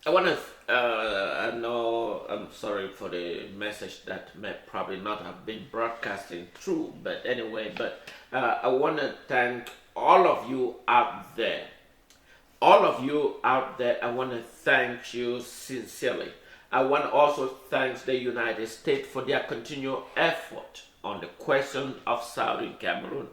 I want to, I know, I'm sorry for the message that may probably not have been broadcasting through, but anyway, I want to thank all of you out there. All of you out there, I want to thank you sincerely. I want to also thank the United States for their continued effort on the question of Southern Cameroon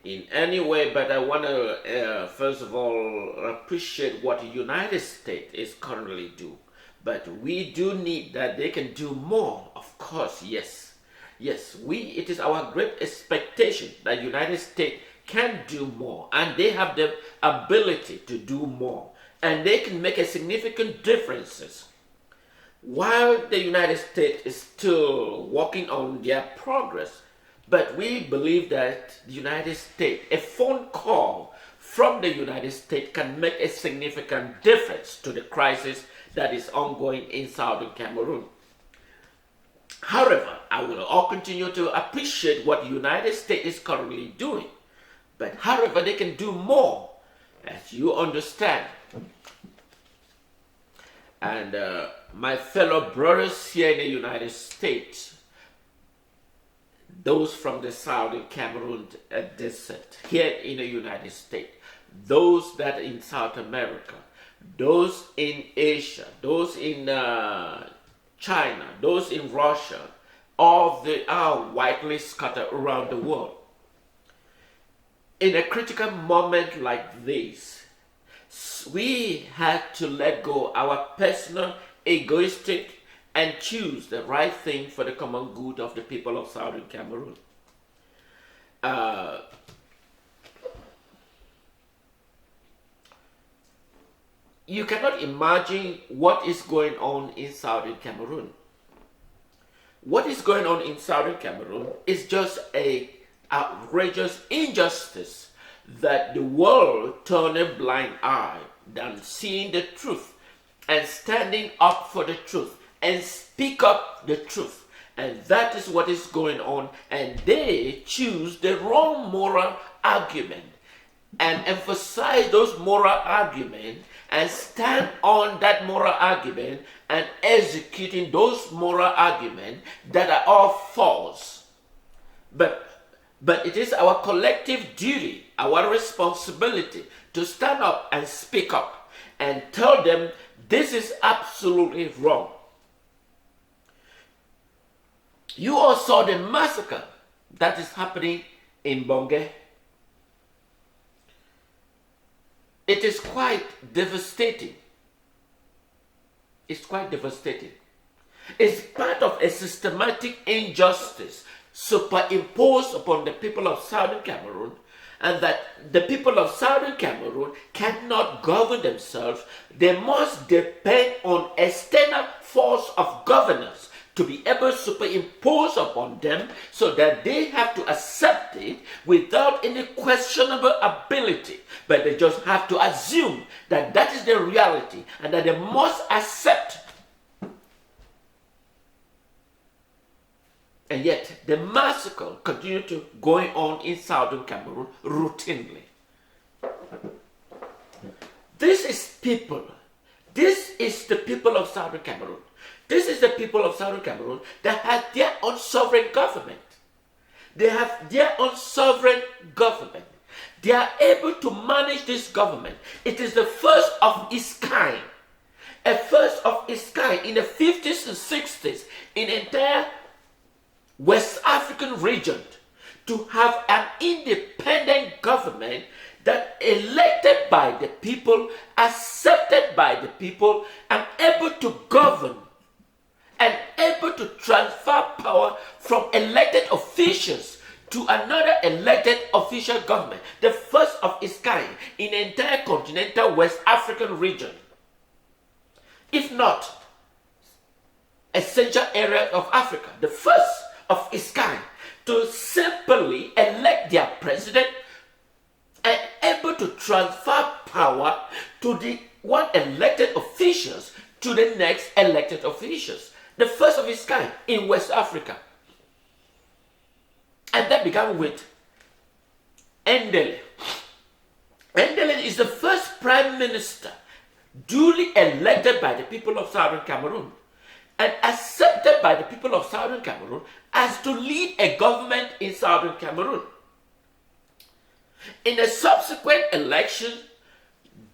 in any way, but I want to first of all appreciate what the United States is currently doing. But we do need that they can do more, of course, yes. Yes, it is our great expectation that the United States can do more and they have the ability to do more and they can make a significant differences while the United States is still working on their progress. But we believe that the United States, a phone call from the United States can make a significant difference to the crisis that is ongoing in Southern Cameroon. However, I will all continue to appreciate what the United States is currently doing. But however, they can do more, as you understand. And my fellow brothers here in the United States, those from the Southern Cameroon desert, here in the United States, those that in South America, those in Asia, those in China, those in Russia, all they are widely scattered around the world. In a critical moment like this, we had to let go our personal, egoistic, and choose the right thing for the common good of the people of Southern Cameroon. You cannot imagine what is going on in Southern Cameroon. What is going on in Southern Cameroon is just a outrageous injustice that the world turn a blind eye than seeing the truth and standing up for the truth and speak up the truth. And that is what is going on. And they choose the wrong moral argument and emphasize those moral arguments and stand on that moral argument and executing those moral arguments that are all false. But it is our collective duty, our responsibility to stand up and speak up and tell them this is absolutely wrong. You all saw the massacre that is happening in Mbonge. It is quite devastating. It's quite devastating. It's part of a systematic injustice superimposed upon the people of Southern Cameroon, and that the people of Southern Cameroon cannot govern themselves. They must depend on external force of governance to be able to superimpose upon them, so that they have to accept it without any questionable ability. But they just have to assume that that is the reality and that they must accept. And yet the massacre continues to going on in Southern Cameroon routinely. This is people. This is the people of Southern Cameroon. This is the people of Southern Cameroon that have their own sovereign government. They have their own sovereign government. They are able to manage this government. It is the first of its kind. A first of its kind in the 50s and 60s in the entire West African region to have an independent government that elected by the people, accepted by the people, and able to govern and able to transfer power from elected officials to another elected official government, the first of its kind in the entire continental West African region, if not essential area of Africa, the first of its kind, to simply elect their president and able to transfer power to the one elected officials to the next elected officials. The first of its kind in West Africa. And that began with Ndele. Ndele is the first prime minister duly elected by the people of Southern Cameroon and accepted by the people of Southern Cameroon as to lead a government in Southern Cameroon. In a subsequent election,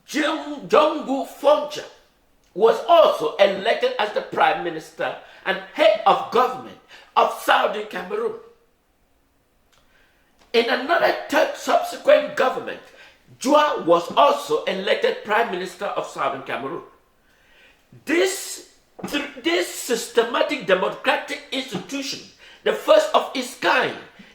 Jongu Foncha was also elected as the Prime Minister and head of government of Southern Cameroon. In another third subsequent government, Jua was also elected Prime Minister of Southern Cameroon. This systematic democratic institution, the first of its kind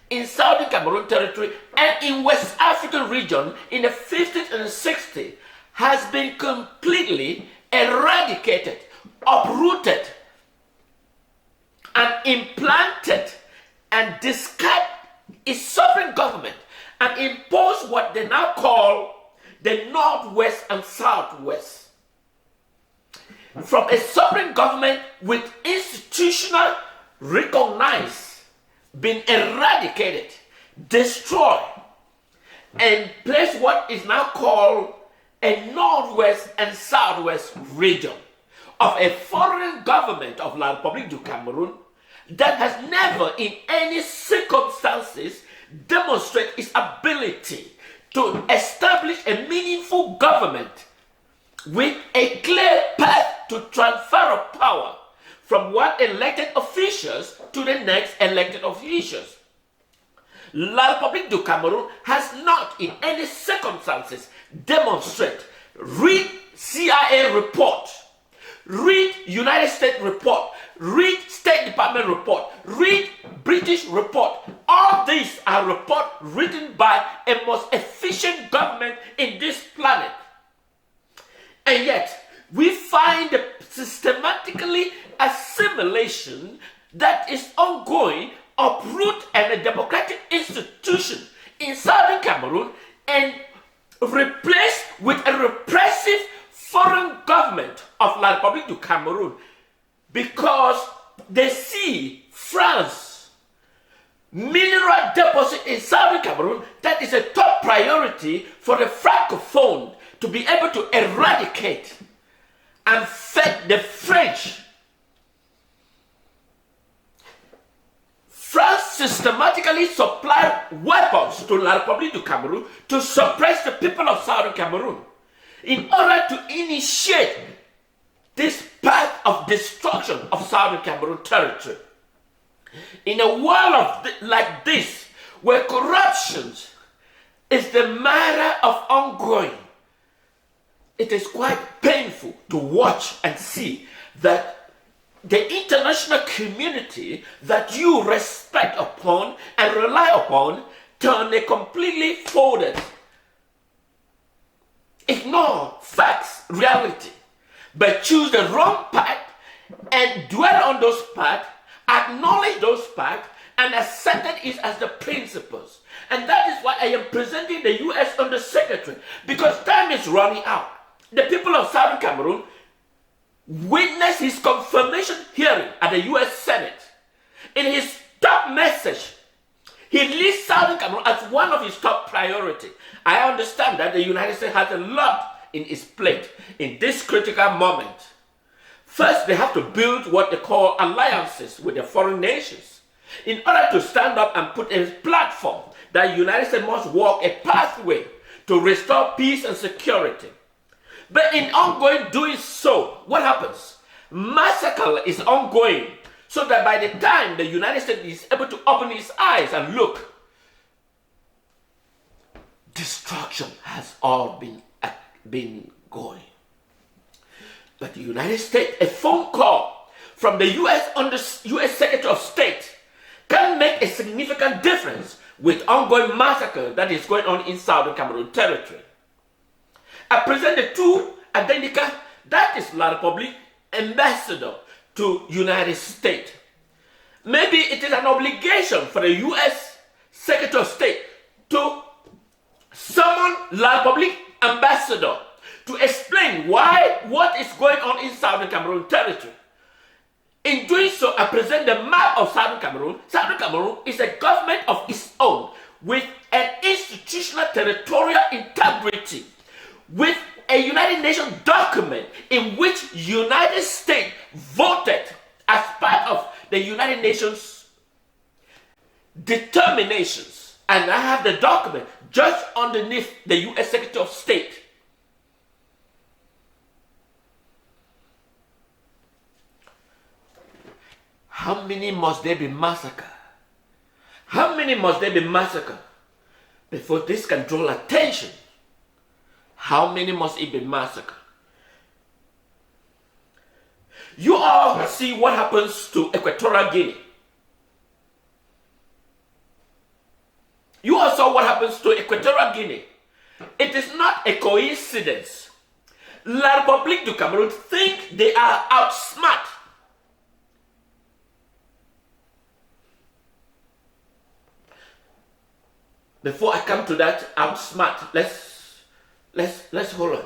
in Southern Cameroon territory and in West African region in the 50s and 60s, has been completely eradicated, uprooted, and implanted and discarded its sovereign government and imposed what they now call the Northwest and Southwest. From a sovereign government with institutional recognized, been eradicated, destroyed, and placed what is now called a Northwest and Southwest region of a foreign government of La République du Cameroun that has never in any circumstances demonstrated its ability to establish a meaningful government with a clear path to transfer of power from one elected officials to the next elected officials. La République du Cameroun has not in any circumstances demonstrated. Read CIA report, read United States report, read State Department report, read British report. All these are reports written by a most efficient government in this planet. And yet, we find the systematically assimilation that is ongoing, uproot and a democratic institution in Southern Cameroon and replaced with a repressive foreign government of La République du Cameroon, because they see France mineral deposit in Southern Cameroon that is a top priority for the Francophone to be able to eradicate and fed the French. France systematically supplied weapons to La République du Cameroon to suppress the people of Southern Cameroon in order to initiate this path of destruction of Southern Cameroon territory. In a world like this, where corruption is the matter of ongoing, it is quite painful to watch and see that the international community that you respect upon and rely upon turn a completely folded, ignore facts, reality, but choose the wrong path and dwell on those paths, acknowledge those paths, and accept it as the principles. And that is why I am presenting the U.S. Undersecretary, because time is running out. The people of Southern Cameroon witnessed his confirmation hearing at the U.S. Senate. In his top message, he lists Southern Cameroon as one of his top priorities. I understand that the United States has a lot in its plate in this critical moment. First, they have to build what they call alliances with the foreign nations in order to stand up and put a platform that the United States must walk a pathway to restore peace and security. But in ongoing doing so, what happens? Massacre is ongoing, so that by the time the United States is able to open its eyes and look, destruction has all been going. But the United States, a phone call from the U.S. Secretary of State can make a significant difference with ongoing massacre that is going on in Southern Cameroon territory. I present the two identical, that is La République ambassador to United States. Maybe it is an obligation for the U.S. Secretary of State to summon La République ambassador to explain what is going on in Southern Cameroon territory. In doing so, I present the map of Southern Cameroon. Southern Cameroon is a government of its own with an institutional territorial integrity, with a United Nations document in which United States voted as part of the United Nations determinations. And I have the document just underneath the U.S. Secretary of State. How many must there be massacred? How many must there be massacred before this can draw attention? How many must it be massacred? You all see what happens to Equatorial Guinea. You all saw what happens to Equatorial Guinea. It is not a coincidence. La République du Cameroun think they are outsmart. Before I come to that, outsmart, let's hold on.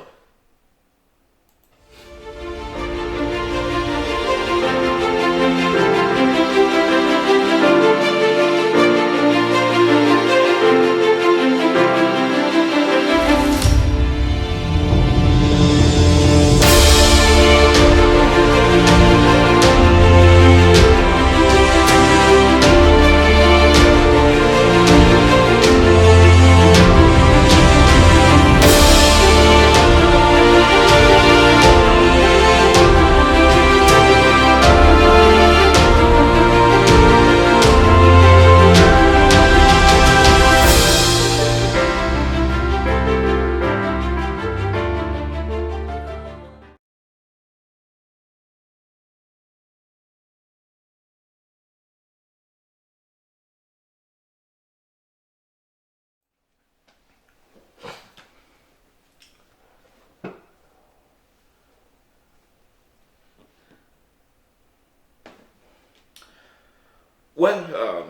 Well,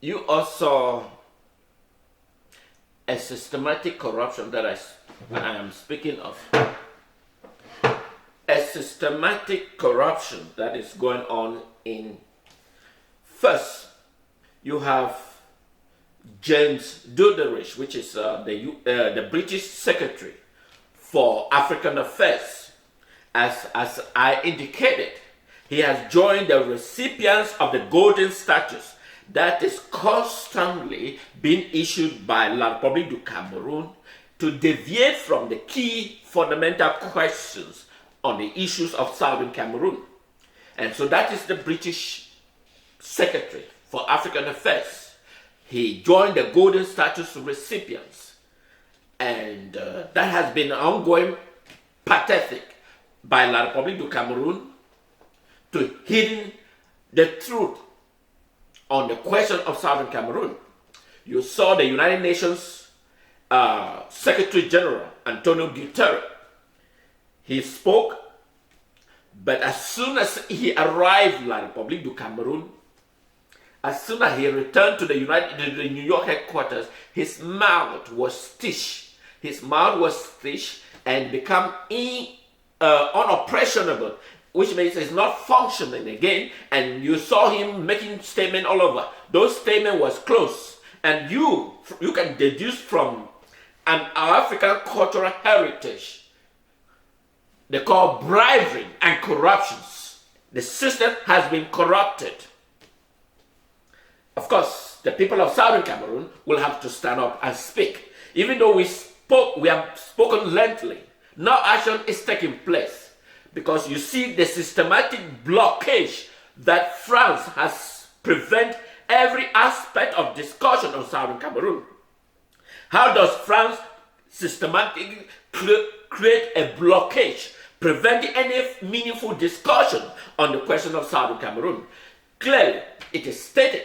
you also a systematic corruption that I am speaking of. A systematic corruption that is going on in. First, you have James Duddridge, which is the British Secretary for African Affairs. As I indicated, he has joined the recipients of the golden status that is constantly being issued by La République du Cameroun to deviate from the key fundamental questions on the issues of Southern Cameroon. And so that is the British Secretary for African Affairs. He joined the golden status recipients. And that has been ongoing pathetic by La République du Cameroun to hidden the truth on the question of Southern Cameroon. You saw the United Nations Secretary General Antonio Guterres. He spoke, but as soon as he arrived in La République du Cameroun, as soon as he returned to the New York headquarters, his mouth was stitched. His mouth was stitched and become unoperationable, which means it's not functioning again. And you saw him making statements all over. Those statements was closed. And you can deduce from an African cultural heritage they call bribery and corruptions. The system has been corrupted. Of course, the people of Southern Cameroon will have to stand up and speak. Even though we have spoken lengthily, no action is taking place because you see the systematic blockage that France has prevented every aspect of discussion on Southern Cameroon. How does France systematically create a blockage, preventing any meaningful discussion on the question of Southern Cameroon? Clearly, it is stated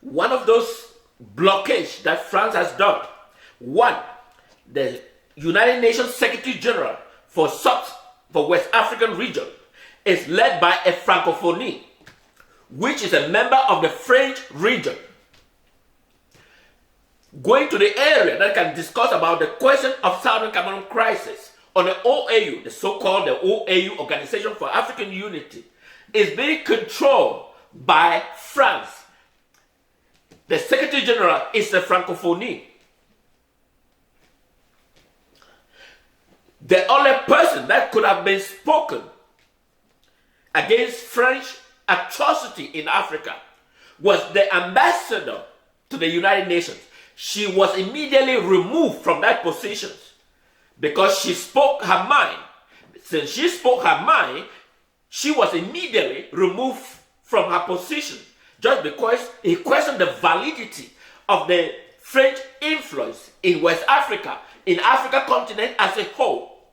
one of those blockages that France has done. One, the United Nations Secretary General for West African region is led by a Francophonie, which is a member of the French region, going to the area that can discuss about the question of Southern Cameroon crisis on the OAU, the so-called the OAU Organization for African Unity, is being controlled by France. The Secretary General is the Francophonie. The only person that could have been spoken against French atrocity in Africa was the ambassador to the United Nations. She was immediately removed from that position because she spoke her mind. Since she spoke her mind, she was immediately removed from her position just because he questioned the validity of the French influence in West Africa, in Africa continent as a whole.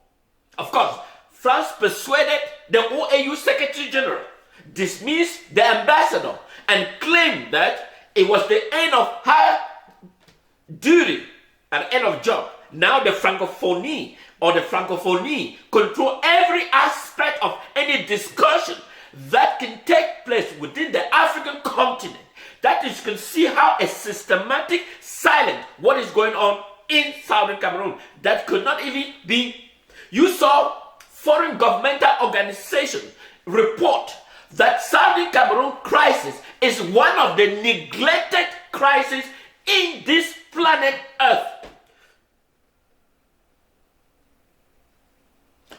Of course, France persuaded the OAU Secretary General, dismissed the ambassador, and claimed that it was the end of her duty and end of job. Now the Francophonie control every aspect of any discussion that can take place within the African continent. That is, you can see how a systematic silence what is going on in Southern Cameroon that could not even be. You saw foreign governmental organizations report that Southern Cameroon crisis is one of the neglected crises in this planet Earth.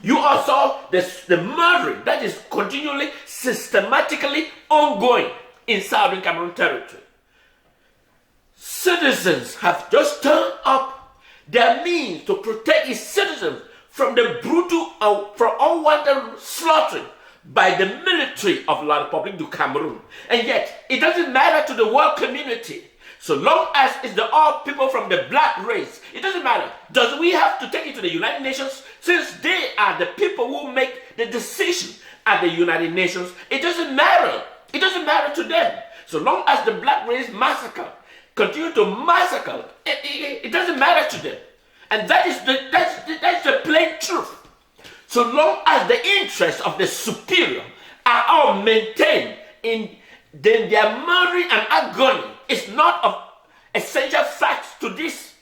You also the murdering that is continually, systematically ongoing in Southern Cameroon territory. Citizens have just turned up their means to protect its citizens from the brutal, from unwanted slaughtering by the military of La République du Cameroon. And yet, it doesn't matter to the world community. So long as it's the all people from the black race, it doesn't matter. Does we have to take it to the United Nations? Since they are the people who make the decision at the United Nations, it doesn't matter. It doesn't matter to them. So long as the black race massacre continue to massacre, it doesn't matter to them. And that's the plain truth. So long as the interests of the superior are all maintained in then their murdering and agony is not of essential facts to this.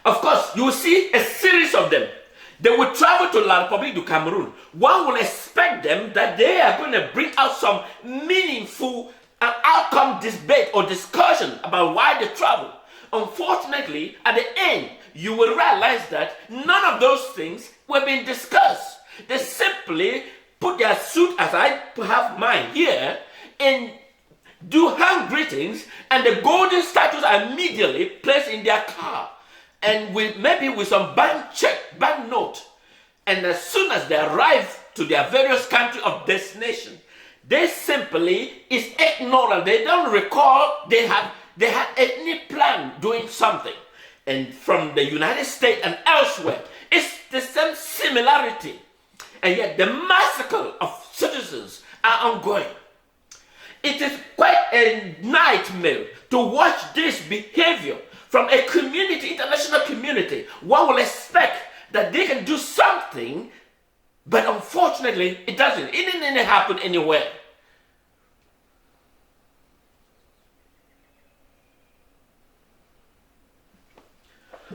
Of course, you will see a series of them. They will travel to La République du Cameroon. One will expect them that they are going to bring out some meaningful and outcome debate or discussion about why they travel. Unfortunately, at the end, you will realize that none of those things were being discussed. They simply put their suit, as I have mine here, and do hand greetings, and the golden statues are immediately placed in their car, and maybe with some bank note. And as soon as they arrive to their various countries of destination, they simply is ignorant. They don't recall they had any plan doing something. And from the United States and elsewhere, it's the same similarity. And yet the massacre of citizens are ongoing. It is quite a nightmare to watch this behavior from a community, international community. One will expect that they can do something, but unfortunately it doesn't. It didn't happen anywhere.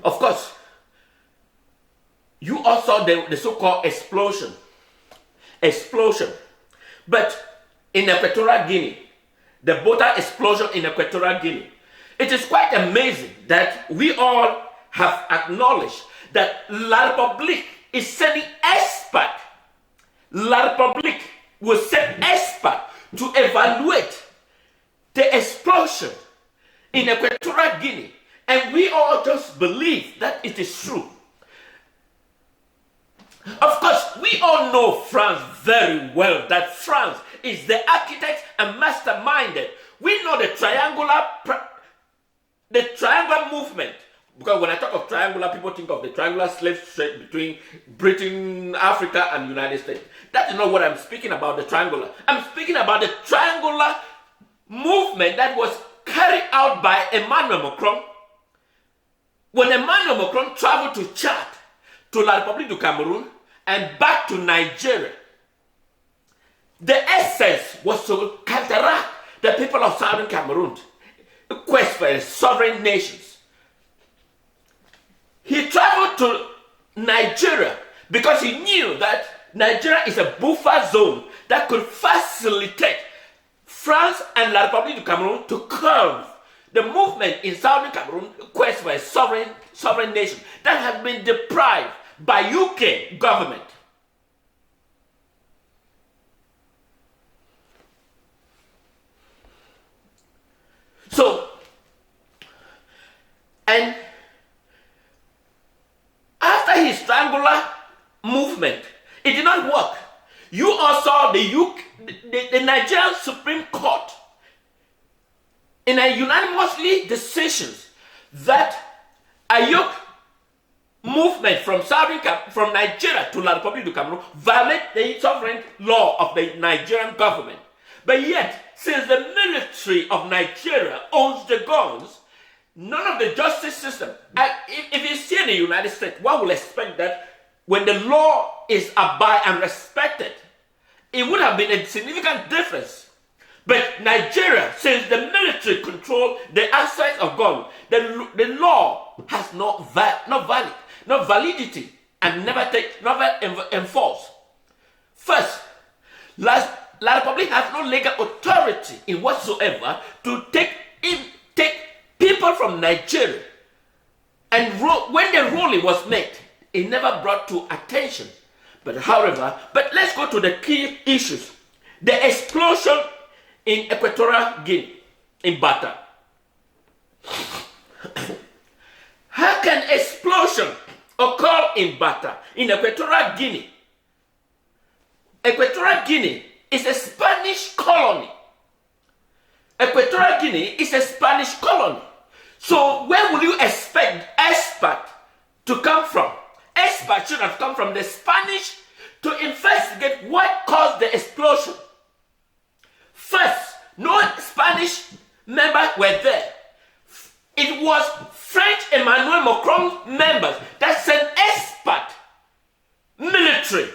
Of course, you also the so-called explosion. But in Equatorial Guinea, the border explosion in Equatorial Guinea, it is quite amazing that we all have acknowledged that La République is sending experts. La République will send experts to evaluate the explosion in Equatorial Guinea. And we all just believe that it is true. Of course, we all know France very well, that France is the architect and masterminded. We know the triangular movement. Because when I talk of triangular, people think of the triangular slave trade between Britain, Africa, and the United States. That is not what I'm speaking about, the triangular. I'm speaking about the triangular movement that was carried out by Emmanuel Macron. When Emmanuel Macron traveled to Chad, to La République du Cameroon, and back to Nigeria, the essence was to counteract the people of Southern Cameroon, the quest for a sovereign nations. He traveled to Nigeria because he knew that Nigeria is a buffer zone that could facilitate France and La République du Cameroon to curb the movement in southern Cameroon, quest for a sovereign nation that has been deprived by UK government. So, and after his triangular movement, it did not work. You all saw the Nigerian Supreme Court in a unanimously decisions that Ayuk movement from Nigeria to La République du Cameroon violate the sovereign law of the Nigerian government. But yet, since the military of Nigeria owns the guns, none of the justice system, if you see in the United States, one will expect that when the law is abided and respected, it would have been a significant difference. But Nigeria, since the military control the access of guns, the law has no validity and never enforced. First, La République has no legal authority in whatsoever to take people from Nigeria. And when the ruling was made, it never brought to attention. But let's go to the key issues. The explosion in Equatorial Guinea, in Bata. How can explosion occur in Bata, in Equatorial Guinea? Equatorial Guinea is a Spanish colony. Equatorial Guinea is a Spanish colony. So where will you expect experts to come from? Experts should have come from the Spanish to investigate what caused the explosion. First, no Spanish members were there. It was French Emmanuel Macron members that sent expert military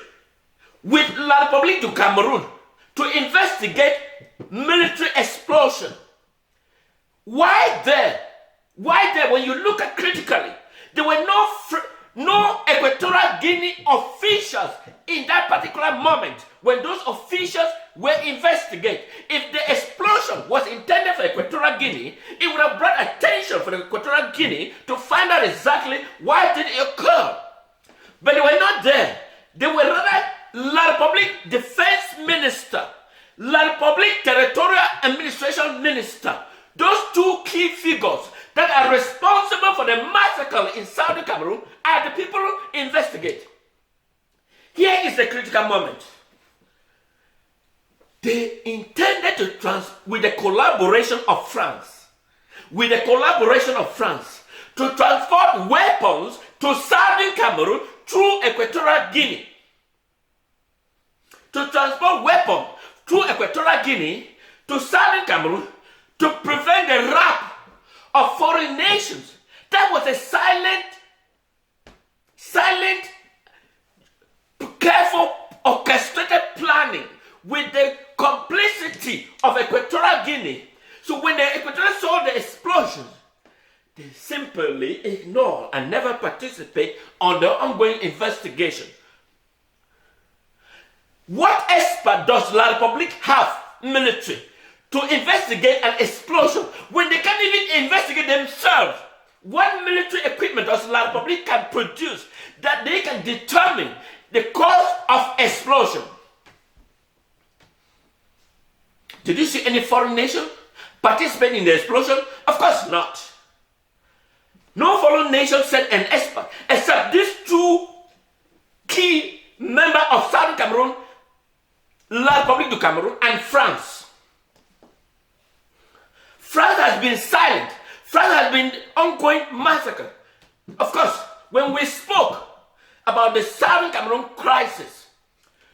with La République du Cameroon to investigate military explosion. Why there? When you look at critically, there were no Equatorial Guinea officials in that particular moment when those officials were investigated. If the explosion was intended for Equatorial Guinea, it would have brought attention for the Equatorial Guinea to find out exactly why did it occur. But they were not there. They were rather La République Defense Minister, La République Territorial Administration Minister. Those two key figures that are responsible for the massacre in southern Cameroon are the people who investigate. Here is the critical moment. They intended to with the collaboration of France, to transport weapons to southern Cameroon through Equatorial Guinea. To transport weapons through Equatorial Guinea to southern Cameroon to prevent the wrath of foreign nations. That was a silent, careful, orchestrated planning with the complicity of Equatorial Guinea. So when the Equatorians saw the explosions, they simply ignored and never participate on the ongoing investigation. What expert does La République have military to investigate an explosion when they can't even investigate themselves? What military equipment does La République can produce that they can determine the cause of explosion? Did you see any foreign nation participate in the explosion? Of course not. No foreign nation sent an expert except these two key members of Southern Cameroon, La République du Cameroon, and France. France has been silent. France has been ongoing massacre. Of course, when we spoke about the Southern Cameroon crisis,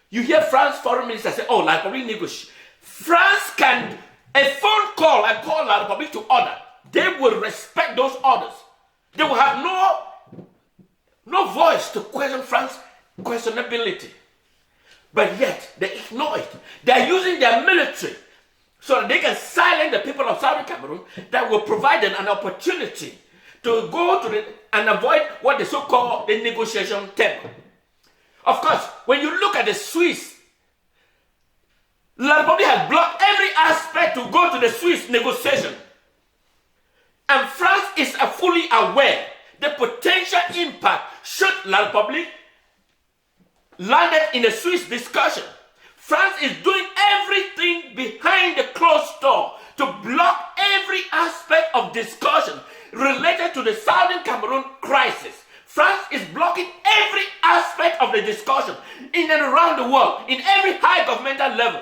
you hear France foreign minister say, oh, La République negotiate. France can, a phone call and call La République to order. They will respect those orders. They will have no voice to question France's questionability. But yet, they ignore it. They are using their military so that they can silence the people of Southern Cameroon that will provide them an opportunity to go to and avoid what they so-called the negotiation table. Of course, when you look at the Swiss La Republic has blocked every aspect to go to the Swiss negotiation. And France is fully aware the potential impact should La Republic landed in the Swiss discussion. France is doing everything behind the closed door to block every aspect of discussion related to the Southern Cameroon crisis. France is blocking every aspect of the discussion in and around the world, in every high governmental level.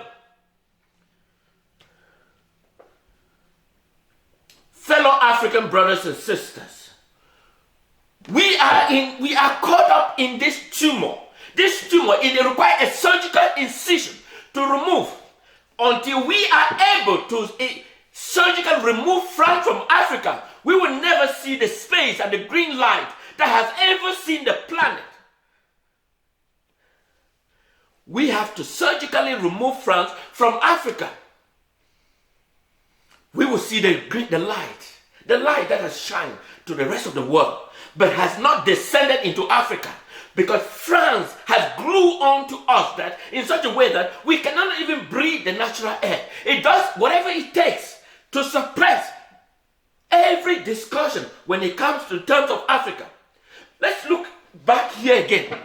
Fellow African brothers and sisters, we are caught up in this tumor. This tumor, it requires a surgical incision to remove. Until we are able to surgically remove France from Africa, we will never see the space and the green light that has ever seen the planet. We have to surgically remove France from Africa. We will see the light that has shined to the rest of the world, but has not descended into Africa, because France has glued on to us that in such a way that we cannot even breathe the natural air. It does whatever it takes to suppress every discussion when it comes to terms of Africa. Let's look back here again.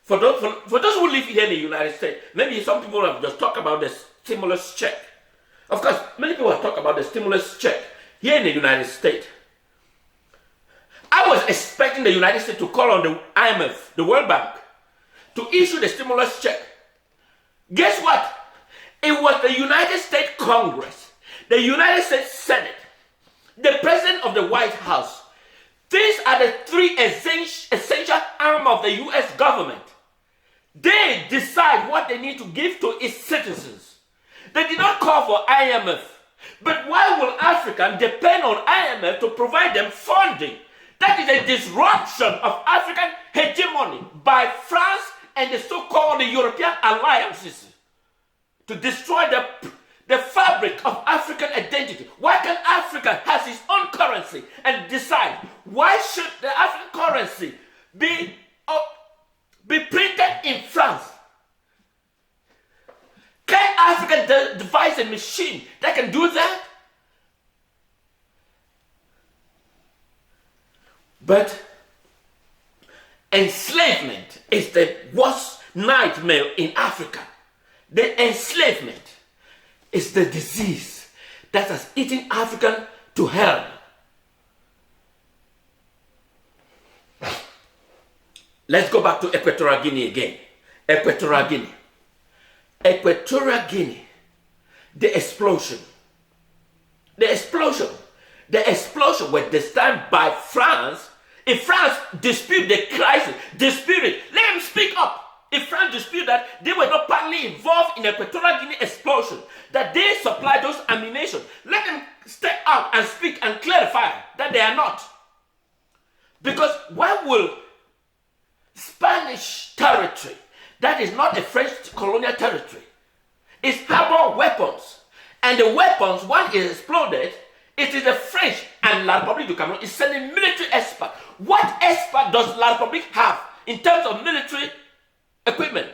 For those who live here in the United States, maybe some people have just talked about the stimulus check. Of course, many people have talked about the stimulus check here in the United States. I was expecting the United States to call on the IMF, the World Bank, to issue the stimulus check. Guess what? It was the United States Congress, the United States Senate, the President of the White House. These are the three essential arms of the US government. They decide what they need to give to its citizens. They did not call for IMF. But why will Africans depend on IMF to provide them funding? That is a disruption of African hegemony by France and the so-called European alliances to destroy the fabric of African identity. Why can Africa have its own currency and decide why should the African currency be printed in France? Can Africa devise a machine that can do that? But enslavement is the worst nightmare in Africa. The enslavement is the disease that has eaten African to hell. Let's go back to Equatorial Guinea again. Equatorial Guinea. Equatorial Guinea. The explosion was designed by France. If France dispute the crisis, dispute it, let them speak up. If France dispute that they were not partly involved in the Equatorial Guinea explosion, that they supplied those ammunition, let them step out and speak and clarify that they are not. Because why will Spanish territory, that is not a French colonial territory, is harbor weapons, and the weapons, one is exploded, it is the French and La Republique du Cameroon is sending military experts. What expert does La Republique have in terms of military equipment?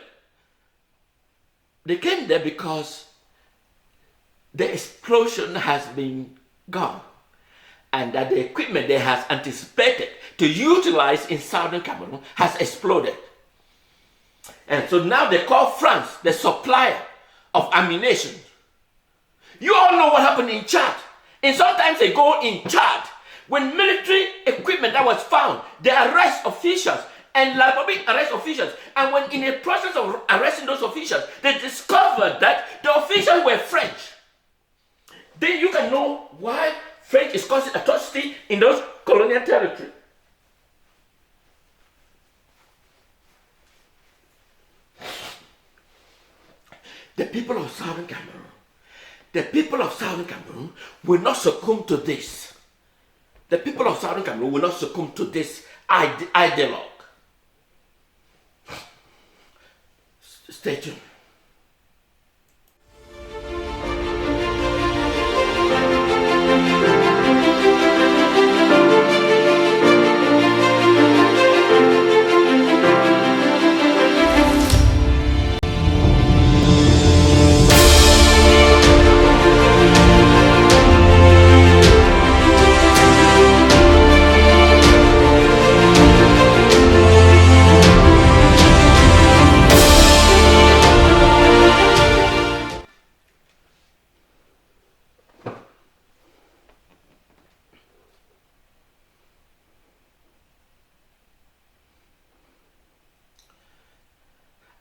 They came there because the explosion has been gone, and that the equipment they have anticipated to utilize in Southern Cameroon has exploded. And so now they call France the supplier of ammunition. You all know what happened in Chad. And sometimes they go in Chad. When military equipment that was found, they arrest officials, and La Republique arrest officials. And when in the process of arresting those officials, they discovered that the officials were French. Then you can know why French is causing atrocity in those colonial territories. The people of Southern Cameroon will not succumb to this. The people of Southern Cameroon will not succumb to this ideologue. Stay tuned.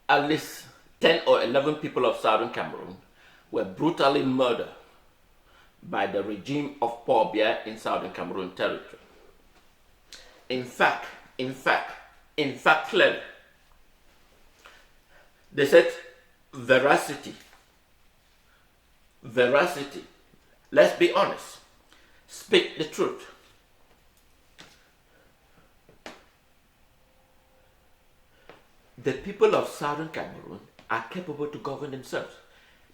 at least 10 or 11 people of Southern Cameroon were brutally murdered by the regime of Paul Biya in Southern Cameroon territory. In fact, clearly, they said veracity. Let's be honest. Speak the truth. The people of Southern Cameroon are capable to govern themselves.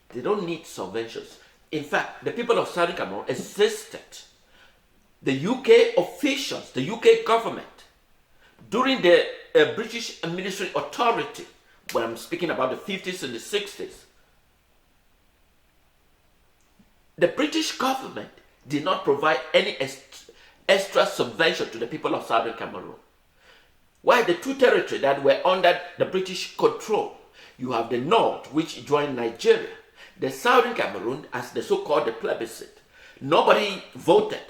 They don't need subventions. In fact, the people of Southern Cameroon existed. The UK officials, the UK government, during the British administrative authority, when I'm speaking about the 50s and the 60s, the British government did not provide any extra subvention to the people of Southern Cameroon. While the two territories that were under the British control, you have the North, which joined Nigeria, the Southern Cameroon as the so-called the plebiscite. Nobody voted.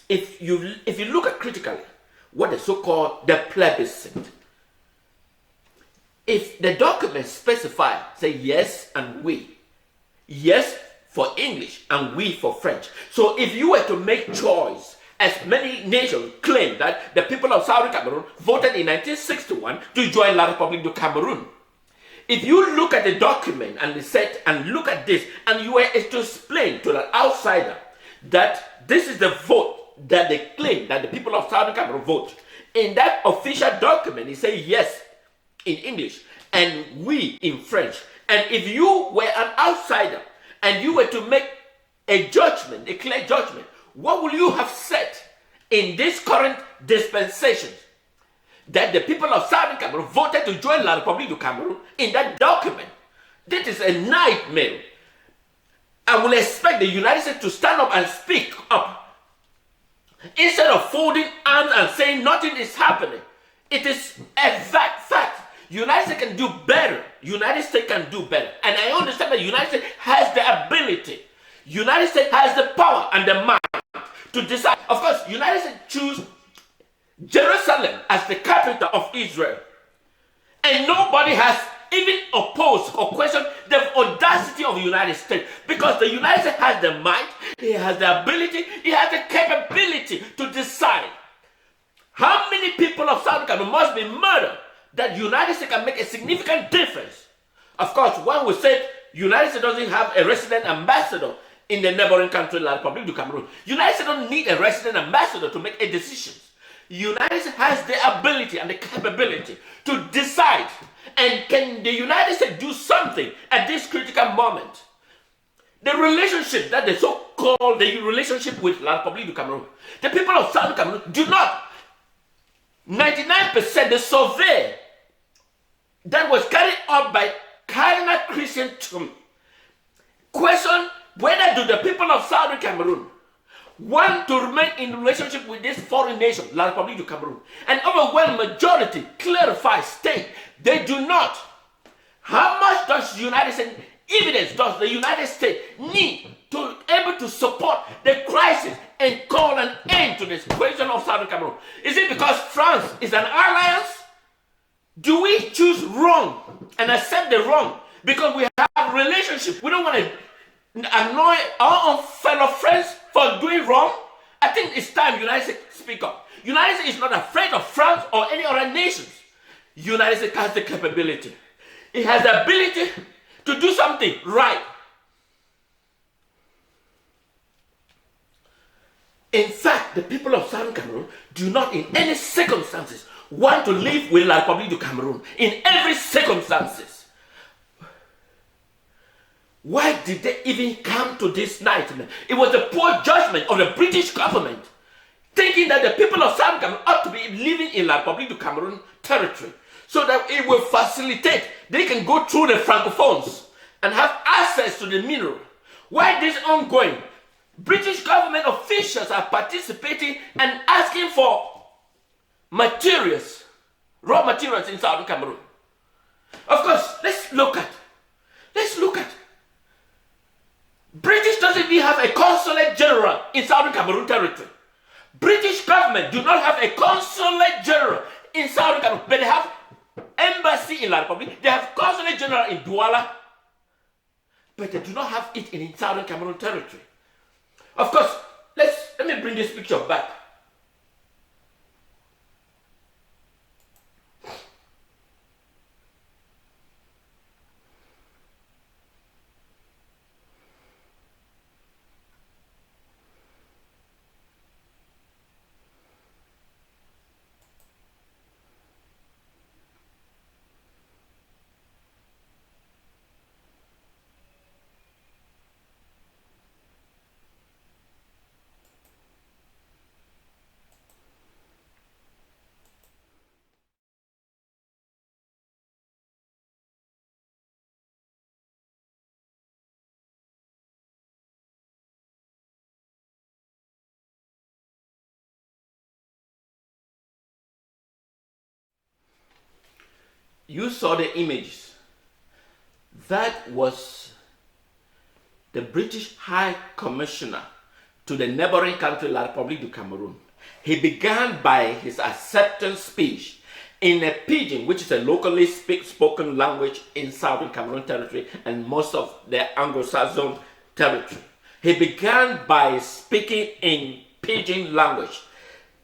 If you look at critically what the so-called the plebiscite, if the document specify, say yes and we, yes for English and we for French. So if you were to make choice, as many nations claim that the people of Southern Cameroon voted in 1961 to join La République du Cameroun. If you look at the document and look at this, and you were to explain to the outsider that this is the vote that they claim that the people of Southern Cameroon vote, in that official document, it says yes in English and we in French. And if you were an outsider and you were to make a judgment, a clear judgment, what will you have said in this current dispensation? That the people of Southern Cameroon voted to join La République du Cameroun in that document. This is a nightmare. I will expect the United States to stand up and speak up. Instead of folding arms and saying nothing is happening. It is a fact. United States can do better. United States can do better. And I understand that the United States has the ability. United States has the power and the mind to decide. Of course, United States choose Jerusalem as the capital of Israel. And nobody has even opposed or questioned the audacity of the United States, because the United States has the might, it has the ability, it has the capability to decide how many people of Southern Cameroon must be murdered that the United States can make a significant difference. Of course, one will say United States doesn't have a resident ambassador in the neighboring country, La République du Cameroun. United States don't need a resident ambassador to make a decision. United States has the ability and the capability to decide. And can the United States do something at this critical moment? The relationship that they so-called the relationship with La République du Cameroun, the people of Southern Cameroon do not. 99% the survey that was carried out by Cardinal Christian Tum question whether do the people of Southern Cameroon want to remain in relationship with this foreign nation, La République du Cameroun. An overwhelming majority clarify state they do not. How much does the United States, evidence does the United States need to be able to support the crisis and call an end to this question of Southern Cameroon? Is it because France is an alliance? Do we choose wrong and accept the wrong because we have a relationship? We don't want to annoy our own fellow friends for doing wrong. I think it's time United States speak up. United States is not afraid of France or any other nations. United States has the capability. It has the ability to do something right. In fact, the people of Southern Cameroon do not in any circumstances want to live with La République du Cameroun. In every circumstances. Why did they even come to this nightmare? It was the poor judgment of the British government, thinking that the people of Southern Cameroon ought to be living in La République du Cameroun territory, so that it will facilitate, they can go through the francophones and have access to the mineral. Why this ongoing? British government officials are participating and asking for materials, raw materials in Southern Cameroon. Of course, let's look at British doesn't even have a consulate general in Southern Cameroon territory. British government do not have a consulate general in Southern Cameroon, but they have embassy in La Republic. They have consulate general in Douala, but they do not have it in southern Cameroon territory. Of course, let me bring this picture back. You saw the images. That was the British High Commissioner to the neighboring country, La République du Cameroon. He began by his acceptance speech in a pidgin, which is a locally spoken language in southern Cameroon territory and most of the Anglo-Saxon territory. He began by speaking in pidgin language.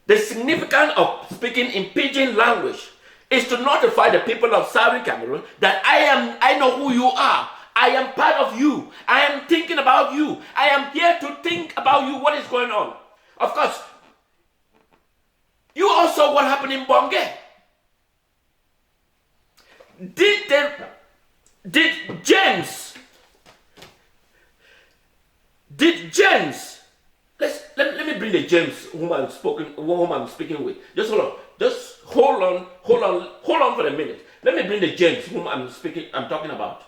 The significance of speaking in pidgin language is to notify the people of southern Cameroon that I know who you are. I am part of you. I am thinking about you. I am here to think about you, what is going on. Of course, you all saw what happened in Mbonge. Did James, let me bring the James whom I'm speaking with. Just hold on for a minute. Let me bring the James whom I'm talking about.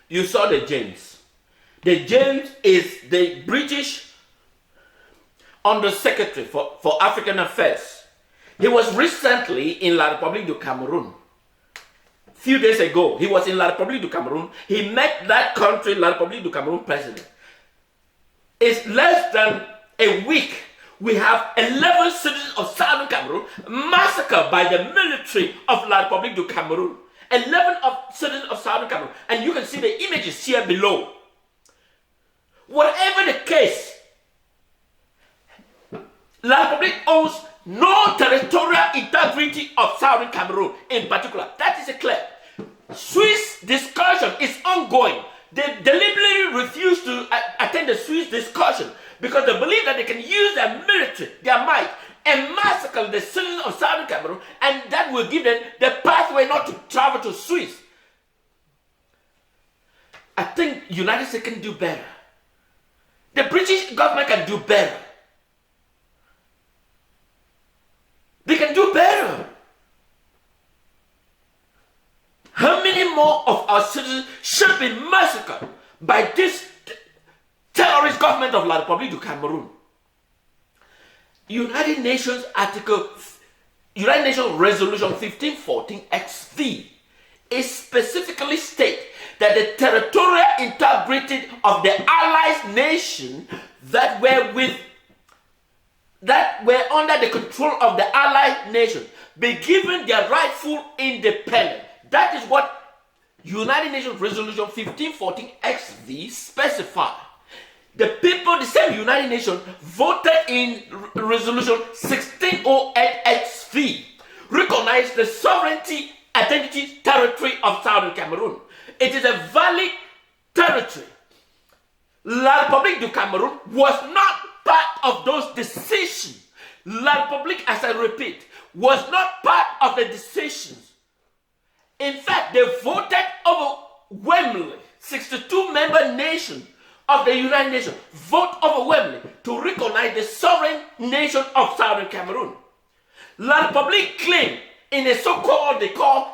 You saw the James. The James is the British Undersecretary for African Affairs. He was recently in La République du Cameroon. A few days ago, he was in La République du Cameroon. He met that country, La République du Cameroon president. It's less than a week. We have 11 citizens of southern Cameroon massacred by the military of La République du Cameroon. 11 citizens of southern Cameroon. And you can see the images here below. Whatever the case, La République owns no territorial integrity of southern Cameroon in particular. That is clear. Swiss discussion is ongoing. They deliberately refuse to attend the Swiss discussion because they believe that they can use their military, their might, and massacre the citizens of southern Cameroon, and that will give them the pathway not to travel to Swiss. I think United States can do better. The British government can do better. They can do better. How many more of our citizens should be massacred by this terrorist government of La République du Cameroon? United Nations Resolution 1514 XV is specifically state that the territorial integrity of the allied nation that were under the control of the allied nation be given their rightful independence. That is what United Nations Resolution 1514 XV specifies. The people, the same United Nations, voted in Resolution 1608 XV, recognized the sovereignty, identity, territory of southern Cameroon. It is a valid territory. La République du Cameroon was not part of those decisions. La République, as I repeat, was not part of the decisions. In fact, they voted overwhelmingly, 62-member nation of the United Nations vote overwhelmingly to recognize the sovereign nation of southern Cameroon. La Republic claim in a so-called, they call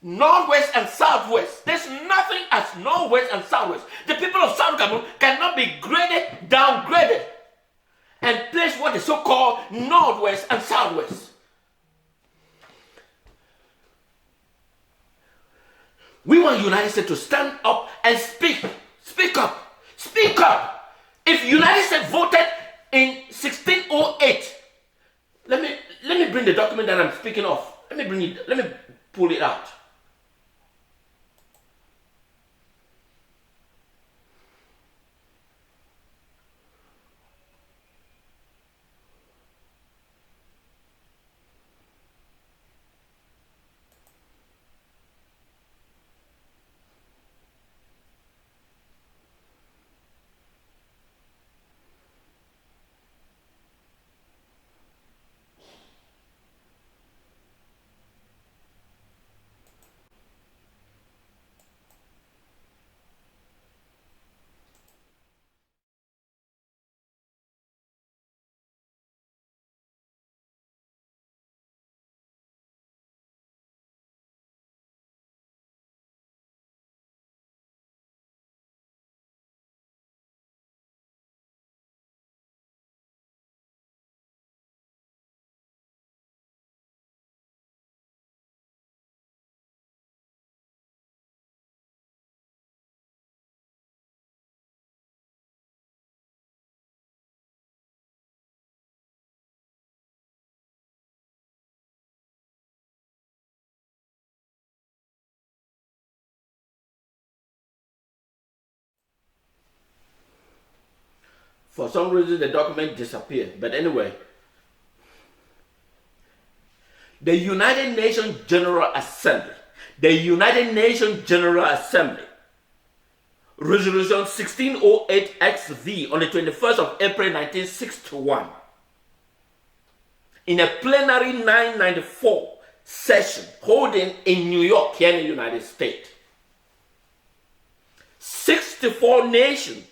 Northwest and Southwest. There's nothing as Northwest and Southwest. The people of South Cameroon cannot be graded, downgraded, and placed what is so-called Northwest and Southwest. We want United States to stand up and speak. Speak up. Speak up. If United States voted in 1608, let me bring the document that I'm speaking of. Let me pull it out. For some reason, the document disappeared. But anyway, the United Nations General Assembly, Resolution 1608XV on the 21st of April 1961, in a plenary 994 session holding in New York, here in the United States, 64 nations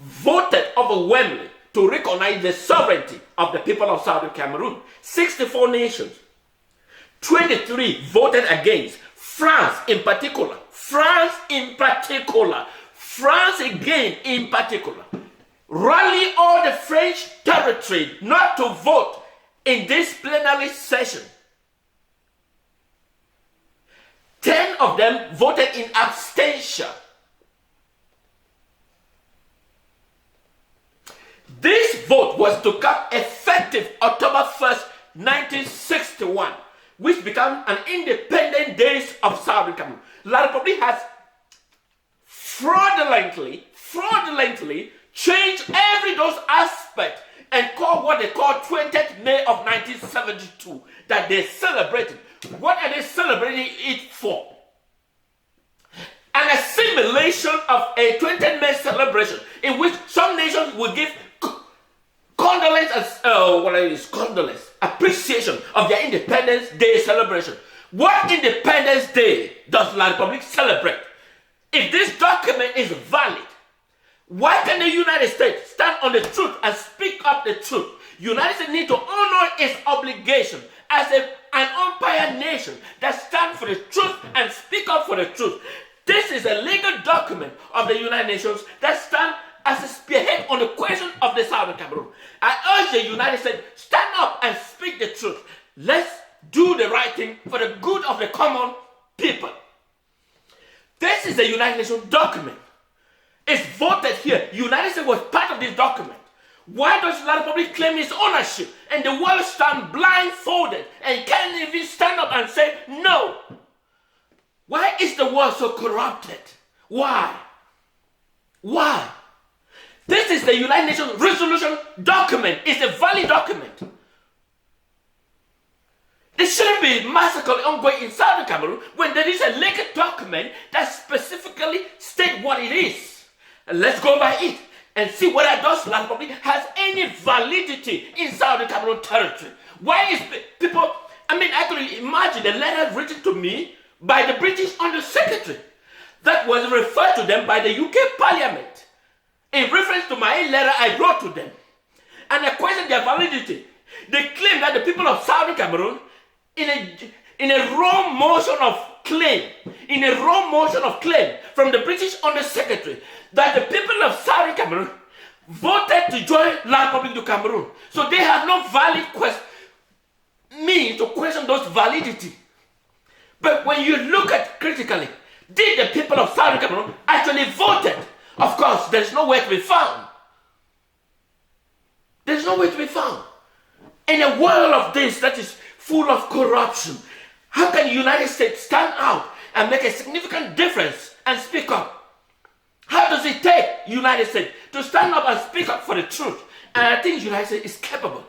voted overwhelmingly to recognize the sovereignty of the people of Southern Cameroon. 64 nations. 23 voted against. France in particular. France again in particular. Rally all the French territory not to vote in this plenary session. 10 of them voted in abstention. This vote was to come effective October 1st, 1961, which became an independent days of Southern Cameroon. La Republique has fraudulently changed every those aspects and called what they call 20th May of 1972 that they celebrated. What are they celebrating it for? An assimilation of a 20th May celebration in which some nations will give condolence, appreciation of their Independence Day celebration. What Independence Day does La Republique celebrate? If this document is valid, why can the United States stand on the truth and speak up the truth? United States need to honor its obligation as an umpire nation that stands for the truth and speak up for the truth. This is a legal document of the United Nations that stands as a spearhead on the question of the Southern Cameroon. I urge the United States, stand up and speak the truth. Let's do the right thing for the good of the common people. This is the United Nations document. It's voted here. United States was part of this document. Why does La Republique claim its ownership and the world stand blindfolded and can't even stand up and say no? Why is the world so corrupted? Why? This is the United Nations resolution document. It's a valid document. There shouldn't be massacre ongoing in Southern Cameroon when there is a legal document that specifically states what it is. And let's go by it and see whether those La Republique has any validity in Southern Cameroon territory. Why is people, I could imagine a letter written to me by the British Undersecretary that was referred to them by the UK Parliament in reference to my letter I wrote to them. And I question their validity. They claim that the people of Southern Cameroon, in a raw motion of claim, from the British Undersecretary, that the people of Southern Cameroon voted to join La République du Cameroon. So they have no valid means to question those validity. But when you look at critically, did the people of Southern Cameroon actually voted? Of course, there's no way to be found. There's no way to be found. In a world of this that is full of corruption, how can the United States stand out and make a significant difference and speak up? How does it take the United States to stand up and speak up for the truth? And I think the United States is capable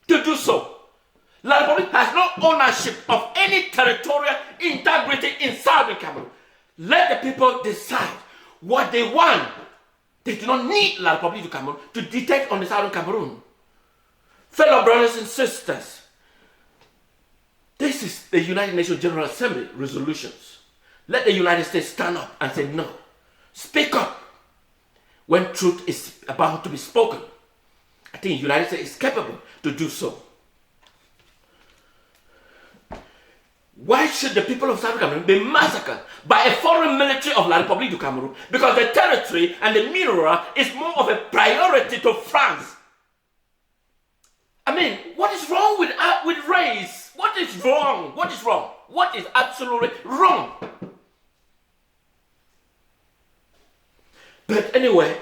to do so. La République has no ownership of any territorial integrity in Southern Cameroon. Let the people decide what they want. They do not need La République du Cameroon to dictate on the Southern Cameroon. Fellow brothers and sisters, this is the United Nations General Assembly resolutions. Let the United States stand up and say no. Speak up when truth is about to be spoken. I think the United States is capable to do so. Why should the people of Southern Cameroon be massacred by a foreign military of La République du Cameroon? Because the territory and the mineral is more of a priority to France. I mean, what is wrong with race? What is wrong? What is wrong? What is absolutely wrong? But anyway,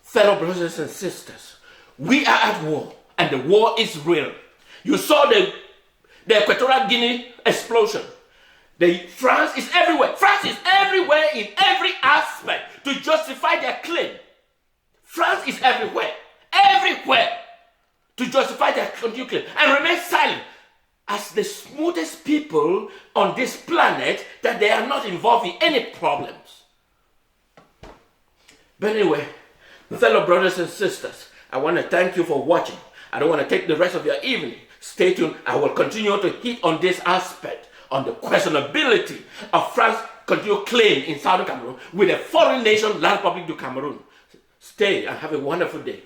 fellow brothers and sisters, we are at war, and the war is real. You saw the Equatorial Guinea explosion. France is everywhere. France is everywhere in every aspect to justify their claim. France is everywhere. Everywhere to justify their continued claim and remain silent as the smoothest people on this planet that they are not involved in any problems. But anyway, fellow brothers and sisters, I want to thank you for watching. I don't want to take the rest of your evening. Stay tuned. I will continue to hit on this aspect, on the questionability of France's continued claim in Southern Cameroon with a foreign nation, La République du Cameroon. Stay and have a wonderful day.